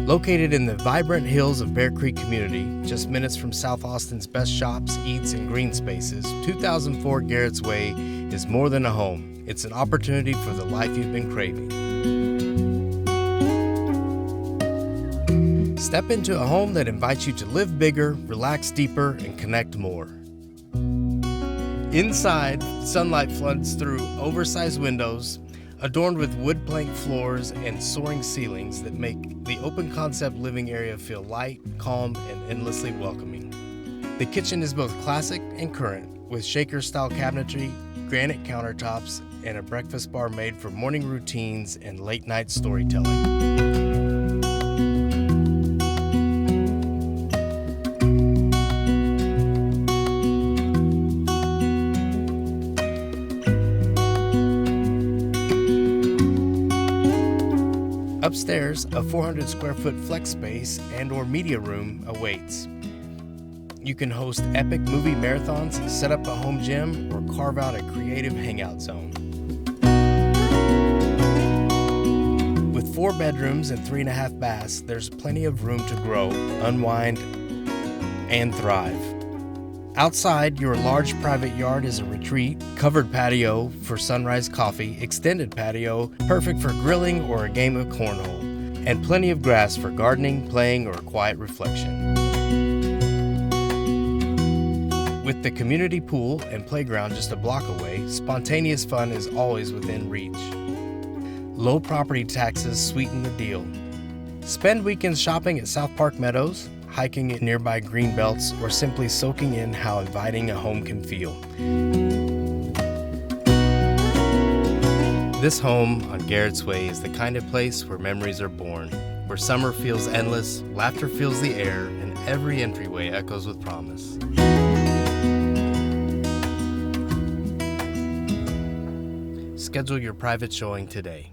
Located in the vibrant hills of Bear Creek community, just minutes from South Austin's best shops, eats, and green spaces, 2004 Garretts Way is more than a home. It's an opportunity for the life you've been craving. Step into a home that invites you to live bigger, relax deeper, and connect more. Inside, sunlight floods through oversized windows, adorned with wood plank floors and soaring ceilings that make the open concept living area feel light, calm, and endlessly welcoming. The kitchen is both classic and current, with shaker-style cabinetry, granite countertops, and a breakfast bar made for morning routines and late-night storytelling. Upstairs, a 400 square foot flex space and/or media room awaits. You can host epic movie marathons, set up a home gym, or carve out a creative hangout zone. With 4 bedrooms and 3.5 baths, there's plenty of room to grow, unwind, and thrive. Outside, your large private yard is a retreat, covered patio for sunrise coffee, extended patio, perfect for grilling or a game of cornhole, and plenty of grass for gardening, playing, or quiet reflection. With the community pool and playground just a block away, spontaneous fun is always within reach. Low property taxes sweeten the deal. Spend weekends shopping at South Park Meadows, hiking at nearby Greenbelts, or simply soaking in how inviting a home can feel. This home on Garretts Way is the kind of place where memories are born, where summer feels endless, laughter fills the air, and every entryway echoes with promise. Schedule your private showing today.